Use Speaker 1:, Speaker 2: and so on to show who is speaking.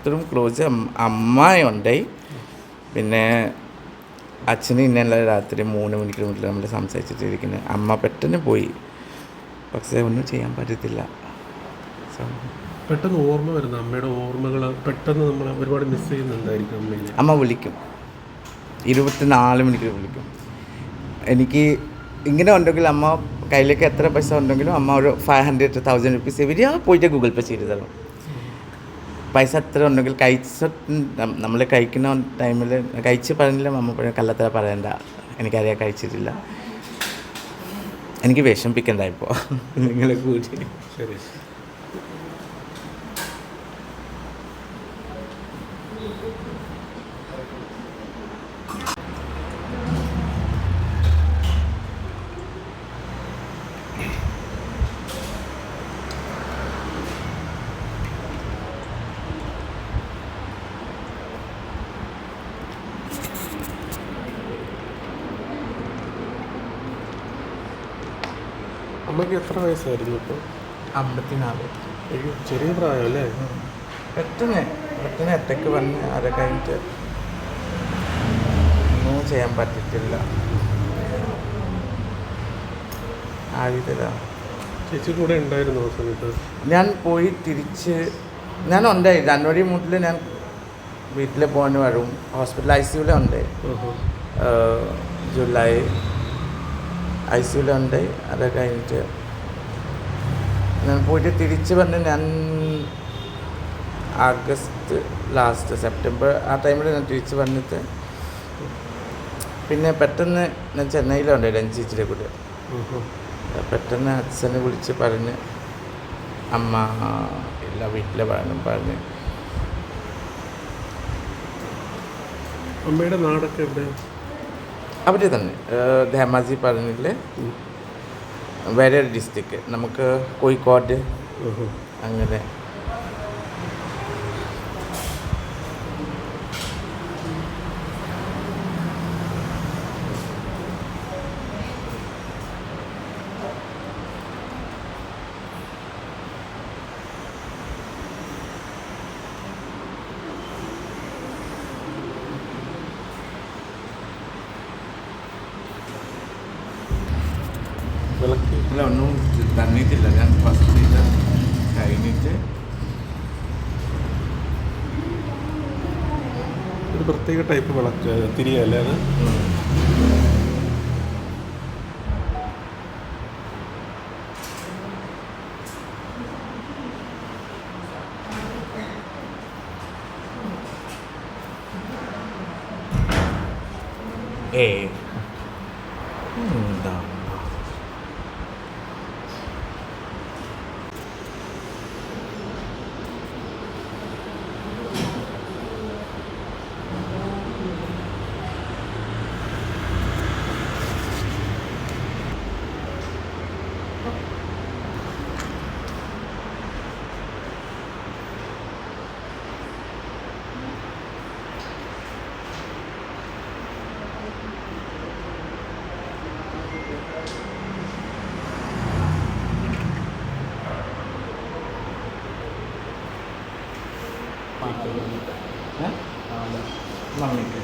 Speaker 1: അത്രയും ക്ലോസ് അമ്മയുണ്ടായി. പിന്നെ അച്ഛന് ഇന്നലെ രാത്രി 3 മണിക്ക് മുന്നിൽ നമ്മൾ സംസാരിച്ചിട്ടിരിക്കുന്നത്. അമ്മ പെട്ടെന്ന് പോയി, പക്ഷേ ഒന്നും ചെയ്യാൻ പറ്റത്തില്ല.
Speaker 2: പെട്ടെന്ന് ഓർമ്മ വരുന്ന അമ്മയുടെ ഓർമ്മകൾ പെട്ടെന്ന് നമ്മൾ ഒരുപാട് മിസ് ചെയ്യുന്നുണ്ടായിരിക്കും അമ്മയെ.
Speaker 1: അമ്മ വിളിക്കും, 24 മണിക്കൂർ വിളിക്കും. എനിക്ക് ഇങ്ങനെ ഉണ്ടെങ്കിൽ അമ്മ കയ്യിലേക്ക് എത്ര പൈസ ഉണ്ടെങ്കിലും അമ്മ ഒരു 500-1000 റുപ്പീസ് എവിടെയാ പോയിട്ട് ഗൂഗിൾ പേ ചെയ്ത് തരും. പൈസ എത്ര ഉണ്ടെങ്കിൽ നമ്മൾ കഴിക്കുന്ന ടൈമിൽ കഴിച്ച് പറഞ്ഞില്ല, അമ്മ പറയും കള്ളത്തര പറയണ്ട, എനിക്കറിയാം കഴിച്ചിട്ടില്ല. എനിക്ക് വിഷമിപ്പിക്കണ്ട ഇപ്പോൾ നിങ്ങളെ കൂടി.
Speaker 2: ശരി. അമ്മയ്ക്ക് എത്ര വയസ്സായിരുന്നു ഇപ്പോൾ?
Speaker 1: 54.
Speaker 2: അയ്യോ, ചെറിയ പ്രായം അല്ലേ?
Speaker 1: പെട്ടെന്ന് ഒറ്റയ്ക്ക് വന്ന് അത് കഴിഞ്ഞിട്ട് ഒന്നും ചെയ്യാൻ പറ്റിയിട്ടില്ല.
Speaker 2: ചേച്ചി കൂടെ ഉണ്ടായിരുന്നു ആ സമയത്ത്?
Speaker 1: ഞാൻ പോയി ഞാൻ ഉണ്ടായി. ജനുവരി മുതൽ ഞാൻ വീട്ടിൽ പോകാൻ വരും. ഹോസ്പിറ്റൽ ICUലുണ്ട്. ജൂലൈ ICUലുണ്ട്. അത് കഴിഞ്ഞിട്ട് ഞാൻ പോയിട്ട് തിരിച്ച് വന്ന് ഞാൻ ആഗസ്റ്റ് ലാസ്റ്റ് സെപ്റ്റംബർ ആ ടൈമിൽ ഞാൻ തിരിച്ച് വന്നിട്ട് പിന്നെ പെട്ടെന്ന് ഞാൻ ചെന്നൈയിലുണ്ട് രഞ്ജിച്ചിൻ്റെ കൂടെ. പെട്ടെന്ന് അച്ഛനെ വിളിച്ച് പറഞ്ഞ് അമ്മ ഇല്ല വീട്ടിൽ പറഞ്ഞ്.
Speaker 2: അമ്മയുടെ നാടൊക്കെ എവിടെ?
Speaker 1: അവിടെ തന്നെ ധേമാജി പറഞ്ഞില്ലേ, വേറെ ഒരു ഡിസ്ട്രിക്റ്റ്, നമുക്ക് കോഴിക്കോട് അങ്ങനെ. വിളക്കില്ല, ഒന്നും തന്നിട്ടില്ല. ഞാൻ ഫസ്റ്റ് ഇത് കഴിഞ്ഞിട്ട്
Speaker 2: ഒരു പ്രത്യേക ടൈപ്പ് വിളക്ക് തിരിയല്ലേ അത്?
Speaker 1: എന്താ മമ്മിക്ക്